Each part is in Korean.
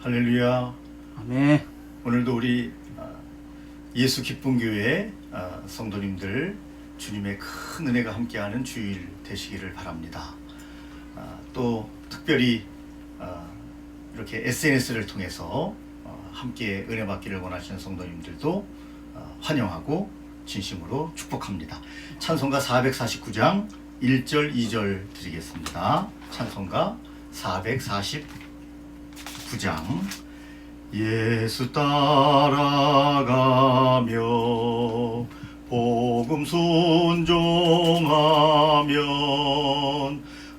할렐루야. 아멘. 오늘도 우리 예수 기쁜 교회 성도님들 주님의 큰 은혜가 함께하는 주일 되시기를 바랍니다. 또 특별히 이렇게 SNS를 통해서 함께 은혜 받기를 원하시는 성도님들도 환영하고 진심으로 축복합니다. 찬송가 449장 1절 2절 드리겠습니다. 찬송가 449장 예수 따라가며 복음 순종하면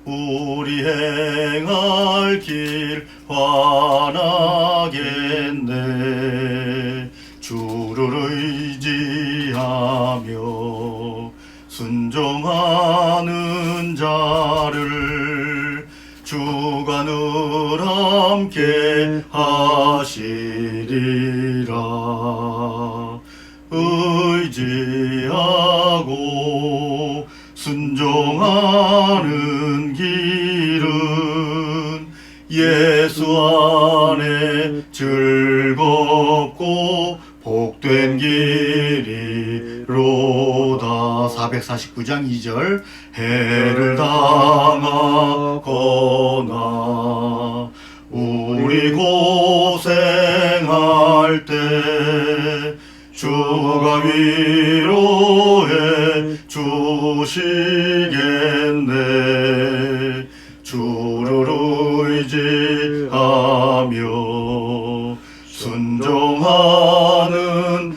우리 행할 길 환하겠네. 주를 의지하며 순종하는 자를 주가 늘 함께 하시리라. 의지하고 순종하는 길은 예수 안에 즐겁고 복된 길이로다. 449장 2절 해를 당하거나 우리 고생할 때 주가 위로해 주시겠네. 주를 의지하며 순종하는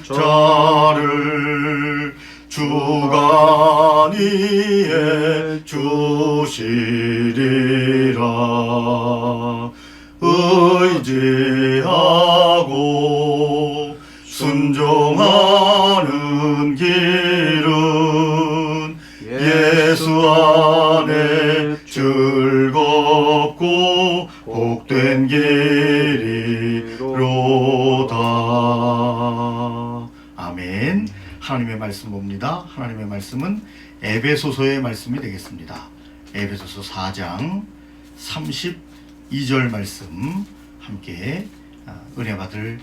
자를 주가 안위해 주시리라. 의지하고 순종하는 길은 예수 안에 즐겁고 복된 길이로다. 아멘. 하나님의 말씀 봅니다. 하나님의 말씀은 에베소서의 말씀이 되겠습니다. 에베소서 4장 32절 말씀 함께 은혜 받을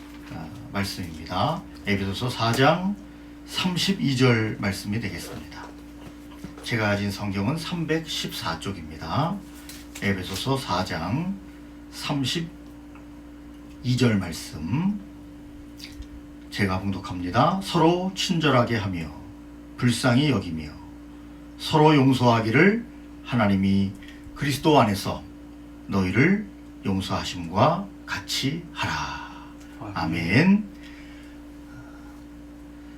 말씀입니다. 에베소서 4장 32절 말씀이 되겠습니다. 제가 가진 성경은 314쪽입니다. 에베소서 4장 32절 말씀 제가 봉독합니다. 서로 친절하게 하며 불쌍히 여기며 서로 용서하기를 하나님이 그리스도 안에서 너희를 용서하심과 같이 하라. 아멘.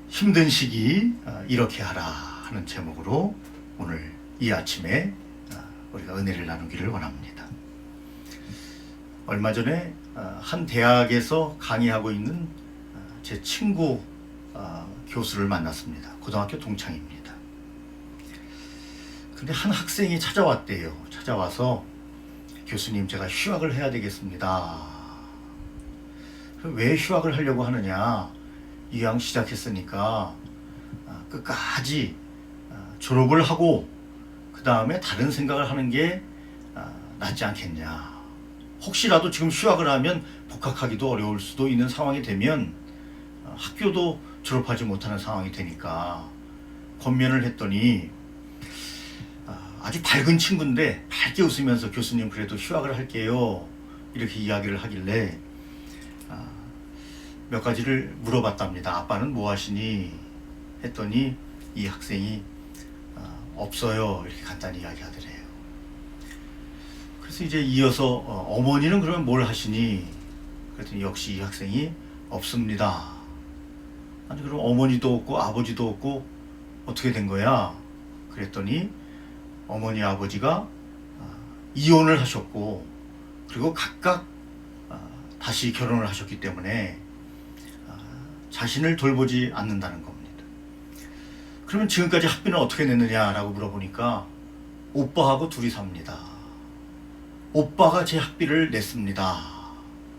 힘든 시기 이렇게 하라 하는 제목으로 오늘 이 아침에 우리가 은혜를 나누기를 원합니다. 얼마 전에 한 대학에서 강의하고 있는 제 친구 교수를 만났습니다. 고등학교 동창입니다. 근데 한 학생이 찾아왔대요. 찾아와서 교수님, 제가 휴학을 해야 되겠습니다. 왜 휴학을 하려고 하느냐? 이왕 시작했으니까 끝까지 졸업을 하고 그 다음에 다른 생각을 하는 게 낫지 않겠냐. 혹시라도 지금 휴학을 하면 복학하기도 어려울 수도 있는 상황이 되면 학교도 졸업하지 못하는 상황이 되니까 권면을 했더니 아주 밝은 친구인데 밝게 웃으면서 교수님, 그래도 휴학을 할게요, 이렇게 이야기를 하길래 몇 가지를 물어봤답니다. 아빠는 뭐 하시니? 했더니 이 학생이 없어요, 이렇게 간단히 이야기하더래요. 그래서 이제 이어서 어머니는 그러면 뭘 하시니? 그랬더니 역시 이 학생이 없습니다. 아니 그럼 어머니도 없고 아버지도 없고 어떻게 된 거야? 그랬더니 어머니 아버지가 이혼을 하셨고 그리고 각각 다시 결혼을 하셨기 때문에 자신을 돌보지 않는다는 겁니다. 그러면 지금까지 학비는 어떻게 냈느냐라고 물어보니까 오빠하고 둘이 삽니다. 오빠가 제 학비를 냈습니다.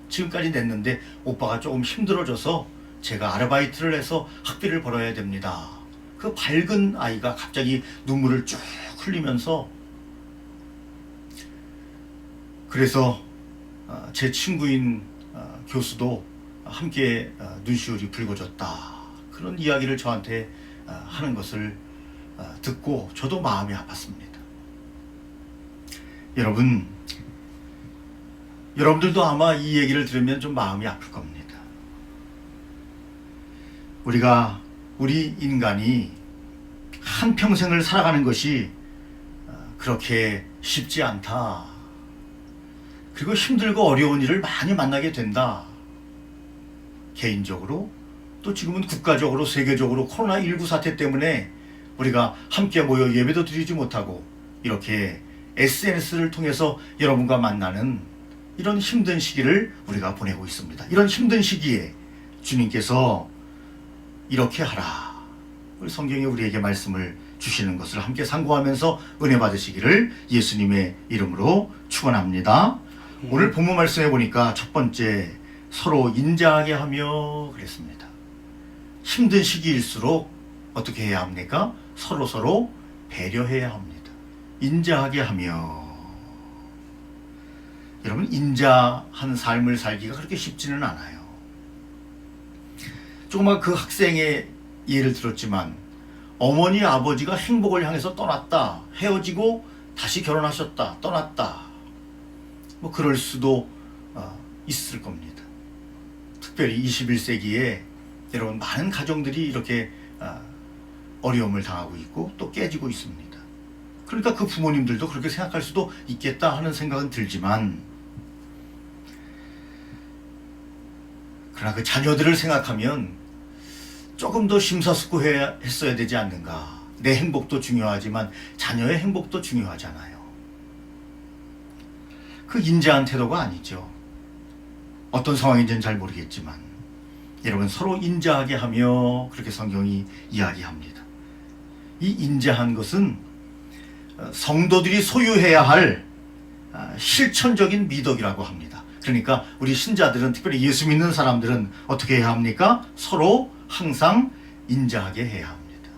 지금까지 냈는데 오빠가 조금 힘들어져서 제가 아르바이트를 해서 학비를 벌어야 됩니다. 그 밝은 아이가 갑자기 눈물을 쭉 흘리면서 그래서 제 친구인 교수도 함께 눈시울이 붉어졌다. 그런 이야기를 저한테 하는 것을 듣고 저도 마음이 아팠습니다. 여러분들도 아마 이 얘기를 들으면 좀 마음이 아플 겁니다. 우리 인간이 한평생을 살아가는 것이 그렇게 쉽지 않다. 그리고 힘들고 어려운 일을 많이 만나게 된다. 개인적으로 또 지금은 국가적으로 세계적으로 코로나19 사태 때문에 우리가 함께 모여 예배도 드리지 못하고 이렇게 SNS를 통해서 여러분과 만나는 이런 힘든 시기를 우리가 보내고 있습니다. 이런 힘든 시기에 주님께서 이렇게 하라. 성경에 우리에게 말씀을 주시는 것을 함께 상고하면서 은혜 받으시기를 예수님의 이름으로 축원합니다. 오늘 본문 말씀해 보니까 첫 번째 서로 인자하게 하며 그랬습니다. 힘든 시기일수록 어떻게 해야 합니까? 서로 배려해야 합니다. 인자하게 하며. 여러분, 인자한 삶을 살기가 그렇게 쉽지는 않아요. 조금만 그 학생의 예를 들었지만 어머니 아버지가 행복을 향해서 떠났다, 헤어지고 다시 결혼하셨다, 떠났다, 뭐 그럴 수도 있을 겁니다. 특별히 21세기에 여러분 많은 가정들이 이렇게 어려움을 당하고 있고 또 깨지고 있습니다. 그러니까 그 부모님들도 그렇게 생각할 수도 있겠다 하는 생각은 들지만, 그러나 그 자녀들을 생각하면 조금 더 심사숙고했어야 되지 않는가. 내 행복도 중요하지만 자녀의 행복도 중요하잖아요. 그 인자한 태도가 아니죠. 어떤 상황인지는 잘 모르겠지만 여러분, 서로 인자하게 하며 그렇게 성경이 이야기합니다. 이 인자한 것은 성도들이 소유해야 할 실천적인 미덕이라고 합니다. 그러니까 우리 신자들은, 특별히 예수 믿는 사람들은 어떻게 해야 합니까? 서로 항상 인자하게 해야 합니다.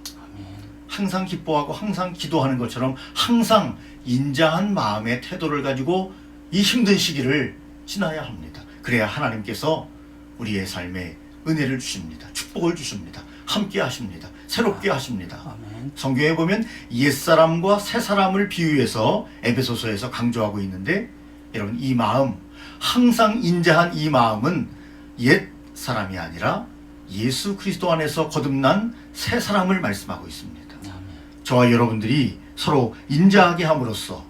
항상 기뻐하고 항상 기도하는 것처럼 항상 인자한 마음의 태도를 가지고 이 힘든 시기를 지나야 합니다. 그래야 하나님께서 우리의 삶에 은혜를 주십니다. 축복을 주십니다. 함께 하십니다. 새롭게 하십니다. 아멘. 성경에 보면 옛사람과 새사람을 비유해서 에베소서에서 강조하고 있는데, 여러분, 이 마음, 항상 인자한 이 마음은 옛사람이 아니라 예수 그리스도 안에서 거듭난 새사람을 말씀하고 있습니다. 아멘. 저와 여러분들이 서로 인자하게 함으로써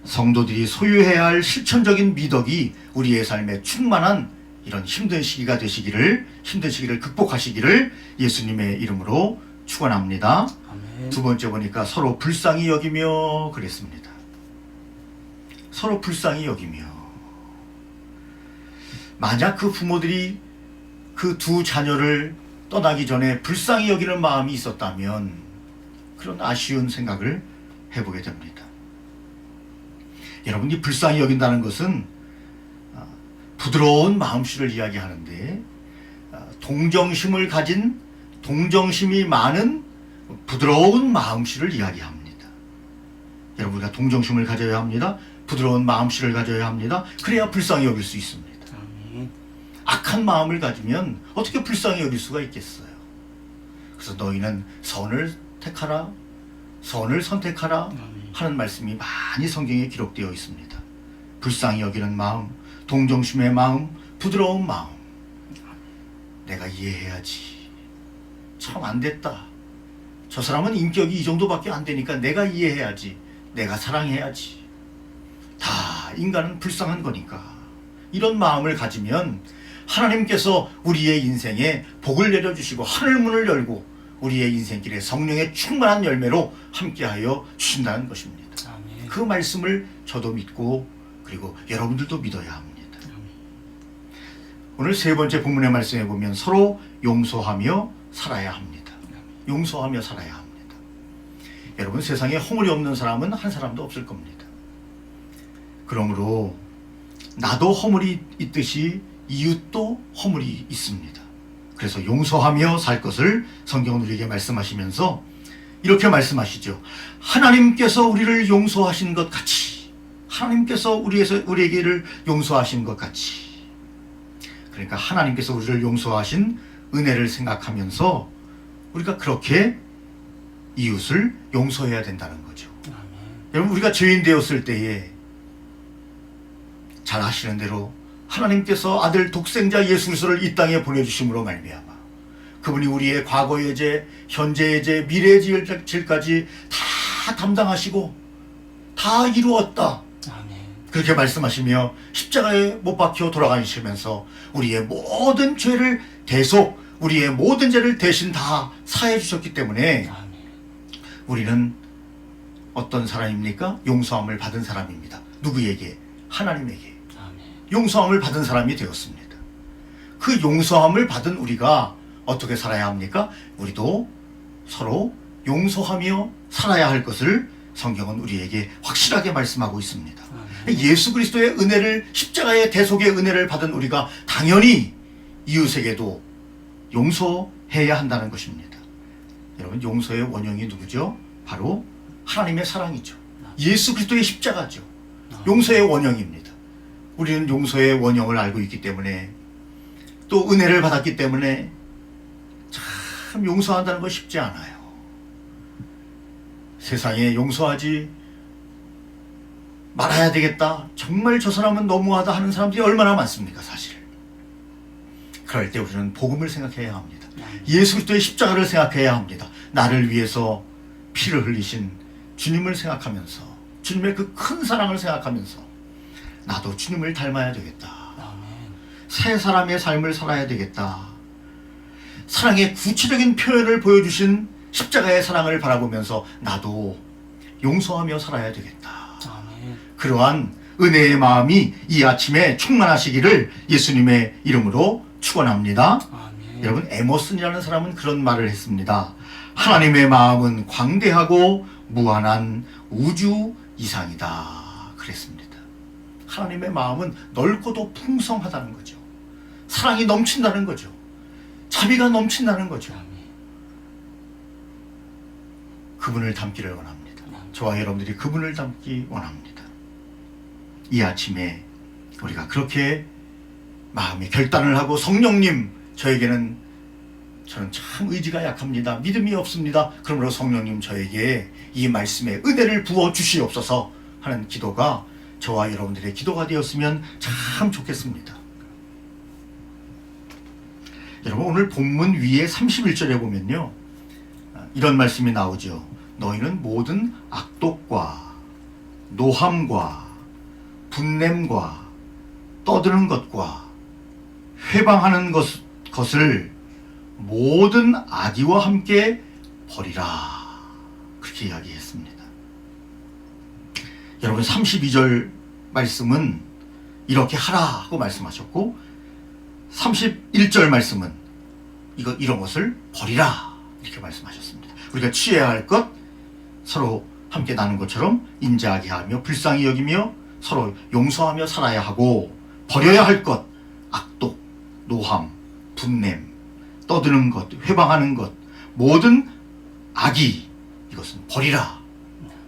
성도들이 소유해야 할 실천적인 미덕이 우리의 삶에 충만한 이런 힘든 시기가 되시기를, 힘든 시기를 극복하시기를 예수님의 이름으로 축원합니다. 아멘. 두 번째 보니까 서로 불쌍히 여기며 그랬습니다. 서로 불쌍히 여기며. 만약 그 부모들이 그 두 자녀를 떠나기 전에 불쌍히 여기는 마음이 있었다면 그런 아쉬운 생각을 해보게 됩니다. 여러분이 불쌍히 여긴다는 것은 부드러운 마음씨를 이야기하는데, 동정심을 가진, 동정심이 많은 부드러운 마음씨를 이야기합니다. 여러분, 우리가 동정심을 가져야 합니다. 부드러운 마음씨를 가져야 합니다. 그래야 불쌍히 여길 수 있습니다. 아멘. 악한 마음을 가지면 어떻게 불쌍히 여길 수가 있겠어요. 그래서 너희는 선을 택하라, 선을 선택하라 아멘. 하는 말씀이 많이 성경에 기록되어 있습니다. 불쌍히 여기는 마음, 동정심의 마음, 부드러운 마음. 내가 이해해야지. 참 안 됐다. 저 사람은 인격이 이 정도밖에 안 되니까 내가 이해해야지. 내가 사랑해야지. 다 인간은 불쌍한 거니까. 이런 마음을 가지면 하나님께서 우리의 인생에 복을 내려주시고 하늘문을 열고 우리의 인생길에 성령의 충만한 열매로 함께하여 주신다는 것입니다. 아멘. 그 말씀을 저도 믿고 그리고 여러분들도 믿어야 합니다. 오늘 세 번째 본문의 말씀에 보면 서로 용서하며 살아야 합니다. 용서하며 살아야 합니다. 여러분, 세상에 허물이 없는 사람은 한 사람도 없을 겁니다. 그러므로 나도 허물이 있듯이 이웃도 허물이 있습니다. 그래서 용서하며 살 것을 성경은 우리에게 말씀하시면서 이렇게 말씀하시죠. 하나님께서 우리를 용서하신 것 같이 하나님께서 우리에게를 용서하신 것 같이, 그러니까 하나님께서 우리를 용서하신 은혜를 생각하면서 우리가 그렇게 이웃을 용서해야 된다는 거죠. 아멘. 여러분, 우리가 죄인 되었을 때에 잘 아시는 대로 하나님께서 아들 독생자 예수 그리스도를 이 땅에 보내주심으로 말미암아 그분이 우리의 과거의 죄, 현재의 죄, 미래의 죄까지 다 담당하시고 다 이루었다, 아멘. 그렇게 말씀하시며 십자가에 못 박혀 돌아가시면서 우리의 모든 죄를 대속, 우리의 모든 죄를 대신 다 사해 주셨기 때문에 아멘. 우리는 어떤 사람입니까? 용서함을 받은 사람입니다. 누구에게? 하나님에게 아멘. 용서함을 받은 사람이 되었습니다. 그 용서함을 받은 우리가 어떻게 살아야 합니까? 우리도 서로 용서하며 살아야 할 것을 성경은 우리에게 확실하게 말씀하고 있습니다. 아멘. 예수 그리스도의 은혜를, 십자가의 대속의 은혜를 받은 우리가 당연히 이웃에게도 용서해야 한다는 것입니다. 여러분, 용서의 원형이 누구죠? 바로 하나님의 사랑이죠. 예수 그리스도의 십자가죠. 용서의 원형입니다. 우리는 용서의 원형을 알고 있기 때문에, 또 은혜를 받았기 때문에 참 용서한다는 거 쉽지 않아요. 세상에 용서하지 말아야 되겠다, 정말 저 사람은 너무하다 하는 사람들이 얼마나 많습니까, 사실. 그럴 때 우리는 복음을 생각해야 합니다. 예수 그리스도의 십자가를 생각해야 합니다. 나를 위해서 피를 흘리신 주님을 생각하면서, 주님의 그 큰 사랑을 생각하면서 나도 주님을 닮아야 되겠다. 아멘. 새 사람의 삶을 살아야 되겠다. 사랑의 구체적인 표현을 보여주신 십자가의 사랑을 바라보면서 나도 용서하며 살아야 되겠다. 아멘. 그러한 은혜의 마음이 이 아침에 충만하시기를 예수님의 이름으로 축원합니다. 아멘. 여러분, 에머슨이라는 사람은 그런 말을 했습니다. 하나님의 마음은 광대하고 무한한 우주 이상이다, 그랬습니다. 하나님의 마음은 넓고도 풍성하다는 거죠. 사랑이 넘친다는 거죠. 자비가 넘친다는 거죠. 아멘. 그분을 닮기를 원합니다. 저와 여러분들이 그분을 닮기 원합니다. 이 아침에 우리가 그렇게 마음의 결단을 하고, 성령님, 저는 참 의지가 약합니다, 믿음이 없습니다, 그러므로 성령님 저에게 이 말씀에 은혜를 부어 주시옵소서 하는 기도가 저와 여러분들의 기도가 되었으면 참 좋겠습니다. 여러분, 오늘 본문 위에 31절에 보면요, 이런 말씀이 나오죠. 너희는 모든 악독과 노함과 분냄과 떠드는 것과 회방하는 것을 모든 악의와 함께 버리라, 그렇게 이야기했습니다. 여러분, 32절 말씀은 이렇게 하라 하고 말씀하셨고, 31절 말씀은 이런 것을 버리라, 이렇게 말씀하셨습니다. 우리가 취해야 할 것, 서로 함께 나눈 것처럼 인자하게 하며 불쌍히 여기며 서로 용서하며 살아야 하고, 버려야 할 것, 악독, 노함, 분냄, 떠드는 것, 회방하는 것, 모든 악의, 이것은 버리라.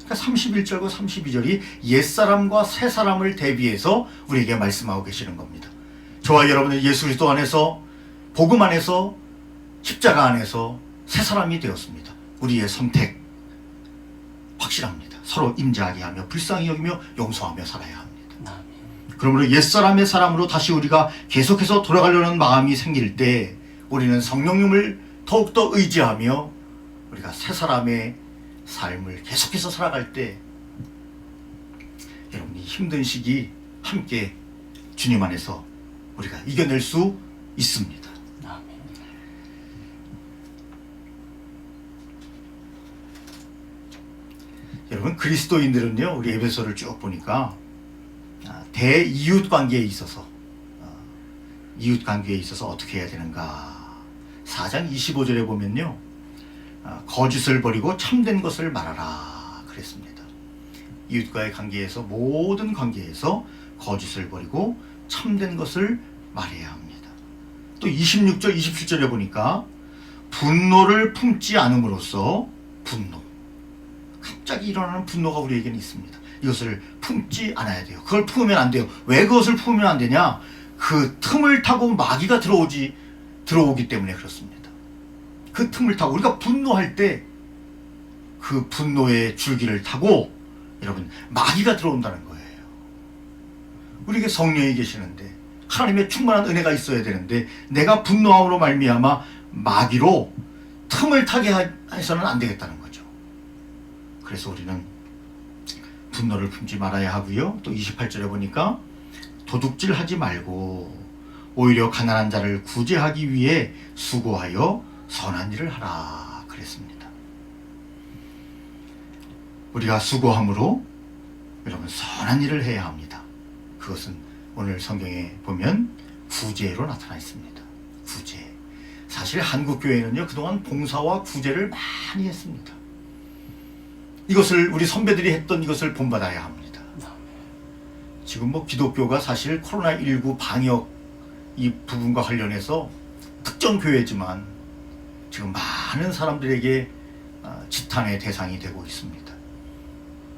그러니까 31절과 32절이 옛사람과 새사람을 대비해서 우리에게 말씀하고 계시는 겁니다. 저와 여러분은 예수 그리스도 안에서, 복음 안에서, 십자가 안에서 새사람이 되었습니다. 우리의 선택 확실합니다. 서로 임자하게 하며 불쌍히 여기며 용서하며 살아야 합니다. 그러므로 옛사람의 사람으로 다시 우리가 계속해서 돌아가려는 마음이 생길 때 우리는 성령님을 더욱더 의지하며 우리가 새사람의 삶을 계속해서 살아갈 때 여러분이 힘든 시기 함께 주님 안에서 우리가 이겨낼 수 있습니다. 여러분, 그리스도인들은요, 우리 에베소를 쭉 보니까 대이웃 관계에 있어서 이웃 관계에 있어서 어떻게 해야 되는가, 4장 25절에 보면요, 거짓을 버리고 참된 것을 말하라 그랬습니다. 이웃과의 관계에서, 모든 관계에서 거짓을 버리고 참된 것을 말해야 합니다. 또 26절 27절에 보니까 분노를 품지 않음으로써, 분노, 갑자기 일어나는 분노가 우리에게는 있습니다. 이것을 품지 않아야 돼요. 그걸 품으면 안 돼요. 왜 그것을 품으면 안 되냐? 그 틈을 타고 마귀가 들어오기 때문에 그렇습니다. 그 틈을 타고 우리가 분노할 때 그 분노의 줄기를 타고 여러분 마귀가 들어온다는 거예요. 우리에게 성령이 계시는데 하나님의 충만한 은혜가 있어야 되는데 내가 분노함으로 말미암아 마귀로 틈을 타게 해서는 안 되겠다는 거죠. 그래서 우리는 분노를 품지 말아야 하고요. 또 28절에 보니까 도둑질하지 말고 오히려 가난한 자를 구제하기 위해 수고하여 선한 일을 하라 그랬습니다. 우리가 수고함으로 여러분 선한 일을 해야 합니다. 그것은 오늘 성경에 보면 구제로 나타나 있습니다. 구제. 사실 한국교회는요 그동안 봉사와 구제를 많이 했습니다. 이것을 우리 선배들이 했던 이것을 본받아야 합니다. 지금 뭐 기독교가 사실 코로나19 방역 이 부분과 관련해서 특정 교회지만 지금 많은 사람들에게 지탄의 대상이 되고 있습니다.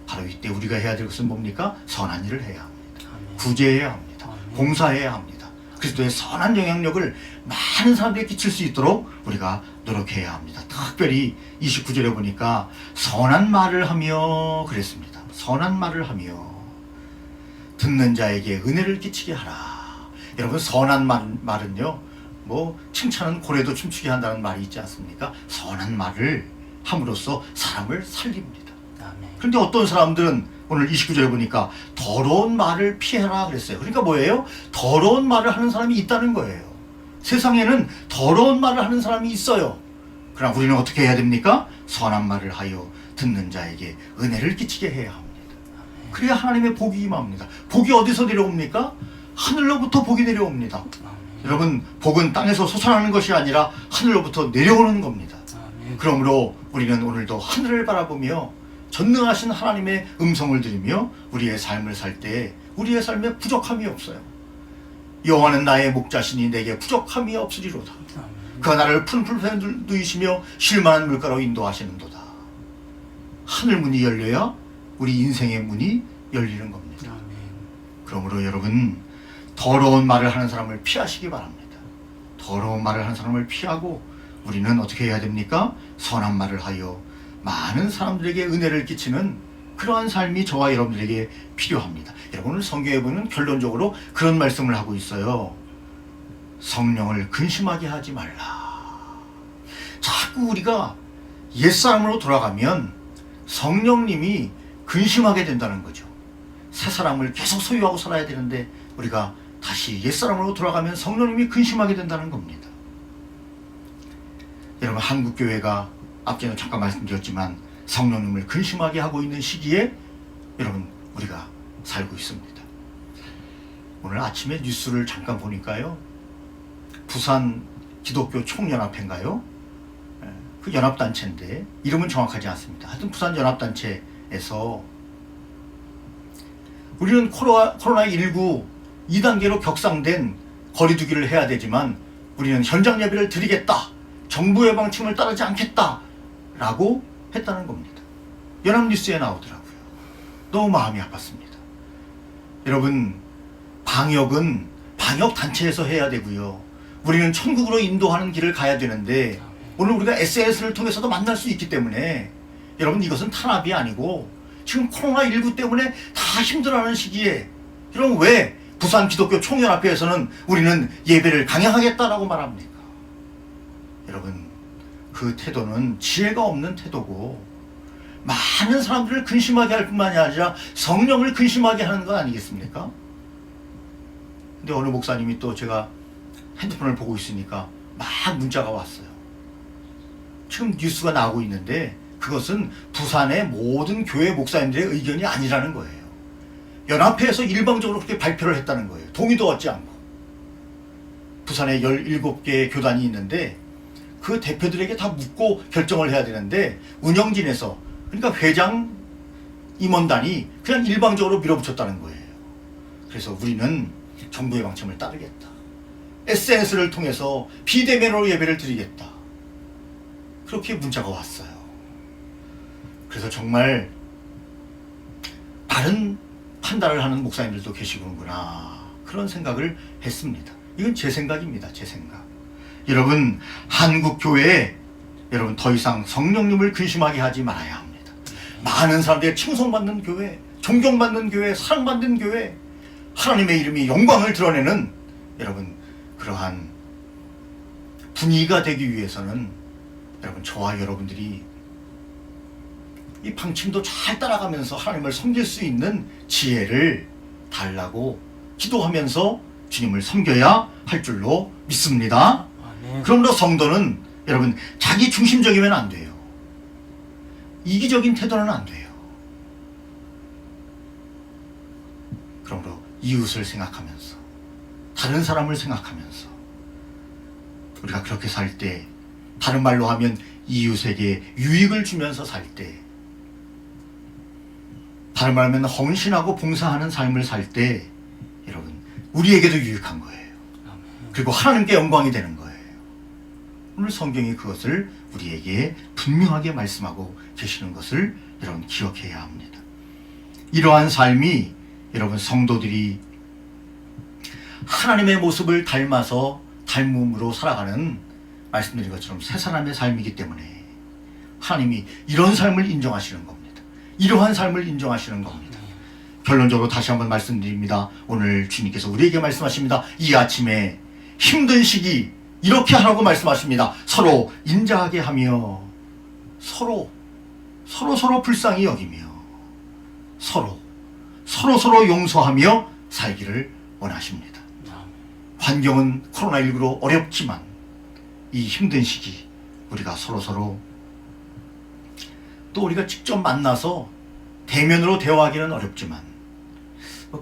바로 이때 우리가 해야 될 것은 뭡니까? 선한 일을 해야 합니다. 구제해야 합니다. 봉사해야 합니다. 그리스도의 선한 영향력을 많은 사람들에게 끼칠 수 있도록 우리가 노력해야 합니다. 특별히 29절에 보니까 선한 말을 하며 그랬습니다. 선한 말을 하며 듣는 자에게 은혜를 끼치게 하라. 여러분 선한 말은요 뭐 칭찬은 고래도 춤추게 한다는 말이 있지 않습니까? 선한 말을 함으로써 사람을 살립니다. 그런데 어떤 사람들은 오늘 29절에 보니까 더러운 말을 피해라 그랬어요. 그러니까 뭐예요? 더러운 말을 하는 사람이 있다는 거예요. 세상에는 더러운 말을 하는 사람이 있어요. 그러나 우리는 어떻게 해야 됩니까? 선한 말을 하여 듣는 자에게 은혜를 끼치게 해야 합니다. 그래야 하나님의 복이 임합니다. 복이 어디서 내려옵니까? 하늘로부터 복이 내려옵니다. 여러분 복은 땅에서 솟아나는 것이 아니라 하늘로부터 내려오는 겁니다. 그러므로 우리는 오늘도 하늘을 바라보며 전능하신 하나님의 음성을 들으며 우리의 삶을 살 때 우리의 삶에 부족함이 없어요. 여호와는 나의 목자시니 내게 부족함이 없으리로다. 그가 나를 푸른 풀에 누이시며 쉴만한 물가로 인도하시는도다. 하늘 문이 열려야 우리 인생의 문이 열리는 겁니다. 그러므로 여러분 더러운 말을 하는 사람을 피하시기 바랍니다. 더러운 말을 하는 사람을 피하고 우리는 어떻게 해야 됩니까? 선한 말을 하여 많은 사람들에게 은혜를 끼치는 그러한 삶이 저와 여러분들에게 필요합니다. 여러분 오늘 성경에 보면 결론적으로 그런 말씀을 하고 있어요. 성령을 근심하게 하지 말라. 자꾸 우리가 옛사람으로 돌아가면 성령님이 근심하게 된다는 거죠. 새 사람을 계속 소유하고 살아야 되는데 우리가 다시 옛사람으로 돌아가면 성령님이 근심하게 된다는 겁니다. 여러분 한국교회가 앞전에 잠깐 말씀드렸지만 성령님을 근심하게 하고 있는 시기에 여러분 우리가 살고 있습니다. 오늘 아침에 뉴스를 잠깐 보니까요 부산 기독교 총연합회인가요? 그 연합단체인데 이름은 정확하지 않습니다. 하여튼 부산 연합단체에서 우리는 코로나19 2단계로 격상된 거리두기를 해야 되지만 우리는 현장 예배를 드리겠다. 정부의 방침을 따르지 않겠다. 라고 했다는 겁니다. 연합뉴스에 나오더라고요. 너무 마음이 아팠습니다. 여러분 방역은 방역단체에서 해야 되고요. 우리는 천국으로 인도하는 길을 가야 되는데 오늘 우리가 SNS를 통해서도 만날 수 있기 때문에 여러분 이것은 탄압이 아니고 지금 코로나19 때문에 다 힘들어하는 시기에 여러분 왜 부산 기독교 총연합회에서는 우리는 예배를 강행하겠다라고 말합니까? 여러분 그 태도는 지혜가 없는 태도고 많은 사람들을 근심하게 할 뿐만이 아니라 성령을 근심하게 하는 것 아니겠습니까? 근데 어느 목사님이 또 제가 핸드폰을 보고 있으니까 막 문자가 왔어요. 지금 뉴스가 나오고 있는데 그것은 부산의 모든 교회 목사님들의 의견이 아니라는 거예요. 연합회에서 일방적으로 그렇게 발표를 했다는 거예요. 동의도 얻지 않고. 부산에 17개의 교단이 있는데 그 대표들에게 다 묻고 결정을 해야 되는데 운영진에서 그러니까 회장 임원단이 그냥 일방적으로 밀어붙였다는 거예요. 그래서 우리는 정부의 방침을 따르겠다. SNS를 통해서 비대면으로 예배를 드리겠다. 그렇게 문자가 왔어요. 그래서 정말 다른 판단을 하는 목사님들도 계시는구나, 그런 생각을 했습니다. 이건 제 생각입니다. 제 생각. 여러분, 한국 교회에 여러분 더 이상 성령님을 근심하게 하지 말아야 합니다. 많은 사람들이 칭송받는 교회, 존경받는 교회, 사랑받는 교회, 하나님의 이름이 영광을 드러내는 여러분 그러한 분위기가 되기 위해서는 여러분, 저와 여러분들이 이 방침도 잘 따라가면서 하나님을 섬길 수 있는 지혜를 달라고 기도하면서 주님을 섬겨야 할 줄로 믿습니다. 그러므로 성도는 여러분 자기 중심적이면 안 돼요. 이기적인 태도는 안 돼요. 그러므로 이웃을 생각하면서, 다른 사람을 생각하면서 우리가 그렇게 살 때, 다른 말로 하면 이웃에게 유익을 주면서 살 때, 다른 말로 하면 헌신하고 봉사하는 삶을 살 때 여러분 우리에게도 유익한 거예요. 그리고 하나님께 영광이 되는 거예요. 오늘 성경이 그것을 우리에게 분명하게 말씀하고 계시는 것을 여러분 기억해야 합니다. 이러한 삶이 여러분 성도들이 하나님의 모습을 닮아서 닮음으로 살아가는, 말씀드린 것처럼 새 사람의 삶이기 때문에 하나님이 이런 삶을 인정하시는 겁니다. 이러한 삶을 인정하시는 겁니다. 결론적으로 다시 한번 말씀드립니다. 오늘 주님께서 우리에게 말씀하십니다. 이 아침에 힘든 시기 이렇게 하라고 말씀하십니다. 서로 인자하게 하며 서로 불쌍히 여기며 서로 용서하며 살기를 원하십니다. 환경은 코로나19로 어렵지만 이 힘든 시기 우리가 서로 또 우리가 직접 만나서 대면으로 대화하기는 어렵지만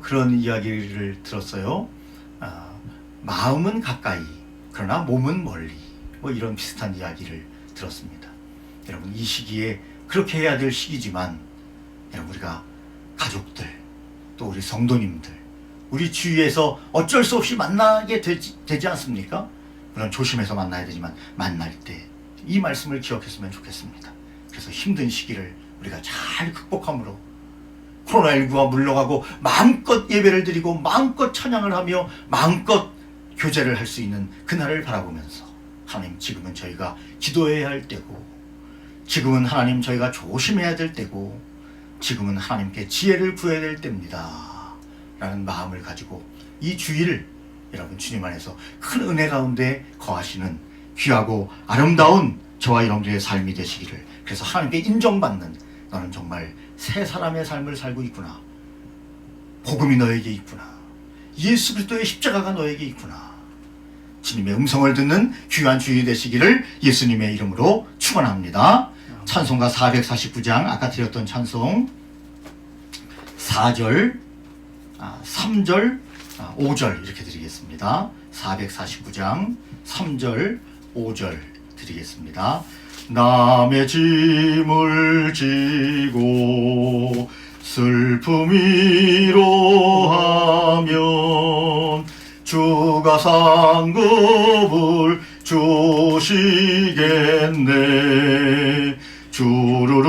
그런 이야기를 들었어요. 마음은 가까이 그러나 몸은 멀리, 이런 비슷한 이야기를 들었습니다. 여러분, 이 시기에 그렇게 해야 될 시기지만 여러분, 우리가 가족들 또 우리 성도님들 우리 주위에서 어쩔 수 없이 만나게 되지 않습니까? 물론 조심해서 만나야 되지만 만날 때 이 말씀을 기억했으면 좋겠습니다. 그래서 힘든 시기를 우리가 잘 극복함으로 코로나19가 물러가고 마음껏 예배를 드리고 마음껏 찬양을 하며 마음껏 교제를 할 수 있는 그날을 바라보면서, 하나님, 지금은 저희가 기도해야 할 때고, 지금은 하나님 저희가 조심해야 될 때고, 지금은 하나님께 지혜를 구해야 될 때입니다 라는 마음을 가지고 이 주일을 여러분 주님 안에서 큰 은혜 가운데 거하시는 귀하고 아름다운 저와 여러분들의 삶이 되시기를, 그래서 하나님께 인정받는, 너는 정말 새 사람의 삶을 살고 있구나, 복음이 너에게 있구나, 예수 그리스도의 십자가가 너에게 있구나, 주님의 음성을 듣는 귀한 주일이 되시기를 예수님의 이름으로 축원합니다. 찬송가 449장, 아까 드렸던 찬송 4절, 3절, 5절 이렇게 드리겠습니다. 449장 3절, 5절 드리겠습니다. 남의 짐을 지고 슬픔 위로하면 주가 상급을 주시겠네. 주를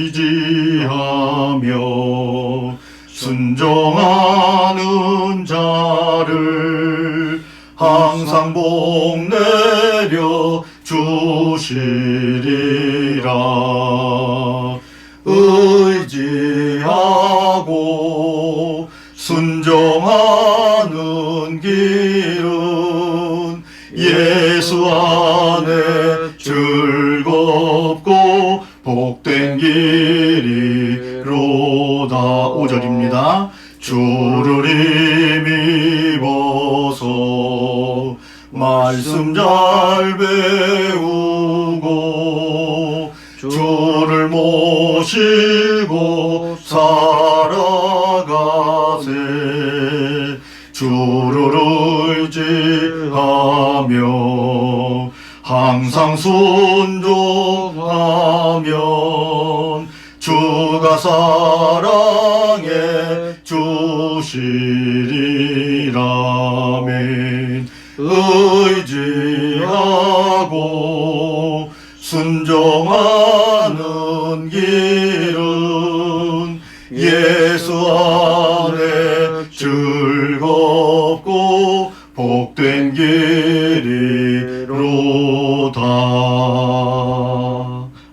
의지하며 순종하는 자를 항상 복 내려 주시리라. 의지하고 순종하는 길은 예수 안에 즐겁고 복된 길이로다. 5절입니다. 주를 힘입어서 말씀 잘 배우고 주를 모시고 살아가세. 주를 의지하며 항상 순종하면 주가 사랑해 주시리라멘. 의지하고 순종하는 길은 예수 즐겁고 복된 길이로다.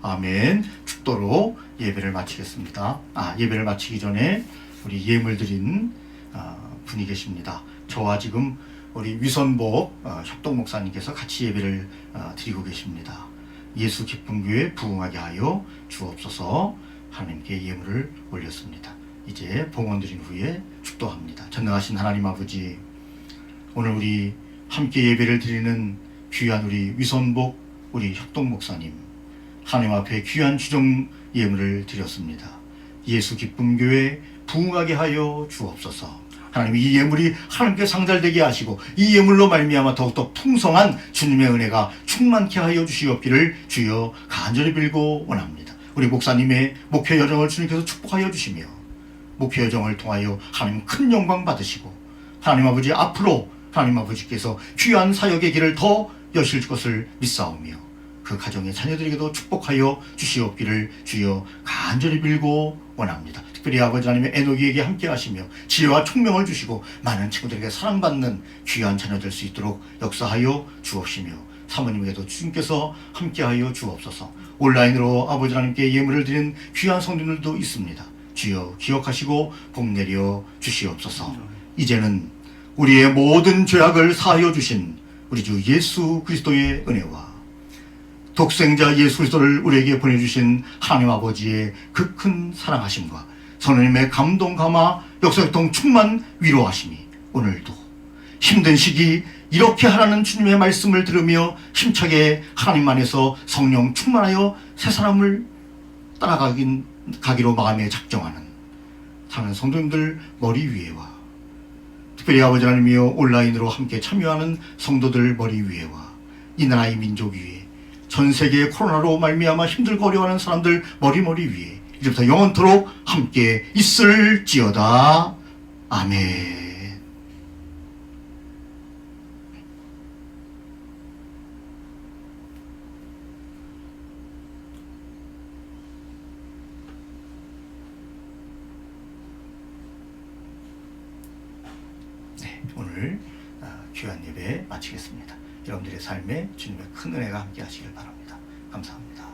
아멘. 축도로 예배를 마치겠습니다. 예배를 마치기 전에 우리 예물 드린 분이 계십니다. 저와 지금 우리 위선복 협동 목사님께서 같이 예배를 드리고 계십니다. 예수 기쁜 교회 부흥하게 하여 주옵소서. 하나님께 예물을 올렸습니다. 이제 봉헌 드린 후에 축도합니다. 전능하신 하나님 아버지, 오늘 우리 함께 예배를 드리는 귀한 우리 위선복 우리 협동 목사님, 하나님 앞에 귀한 주정 예물을 드렸습니다. 예수 기쁨 교회 부흥하게 하여 주옵소서. 하나님, 이 예물이 하나님께 상달되게 하시고 이 예물로 말미암아 더욱더 풍성한 주님의 은혜가 충만케 하여 주시옵기를 주여 간절히 빌고 원합니다. 우리 목사님의 목회 여정을 주님께서 축복하여 주시며 목회 여정을 통하여 하나님 큰 영광 받으시고 하나님 아버지 앞으로 하나님 아버지께서 귀한 사역의 길을 더 여실 것을 믿사오며 그 가정의 자녀들에게도 축복하여 주시옵기를 주여 간절히 빌고 원합니다. 특별히 아버지 하나님의 에노기에게 함께 하시며 지혜와 총명을 주시고 많은 친구들에게 사랑받는 귀한 자녀 될 수 있도록 역사하여 주옵시며 사모님에게도 주님께서 함께하여 주옵소서. 온라인으로 아버지 하나님께 예물을 드린 귀한 성도들도 있습니다. 주여 기억하시고 복 내려 주시옵소서. 이제는 우리의 모든 죄악을 사하여 주신 우리 주 예수 그리스도의 은혜와 독생자 예수 그리스도를 우리에게 보내주신 하나님 아버지의 그 큰 사랑하심과 성령님의 감동 감화 역사교통 충만 위로하심이 오늘도 힘든 시기 이렇게 하라는 주님의 말씀을 들으며 힘차게 하나님 안에서 성령 충만하여 새 사람을 따라가기로 마음에 작정하는 사는 성도님들 머리 위에와 특별히 아버지 하나님이여 온라인으로 함께 참여하는 성도들 머리 위에와 이 나라의 민족 위에 전 세계의 코로나로 말미암아 힘들고 어려워하는 사람들 머리 위에 이제부터 영원토록 함께 있을지어다. 아멘. 네, 오늘 귀한 예배 마치겠습니다. 여러분들의 삶에 주님의 큰 은혜가 함께 하시길 바랍니다. 감사합니다.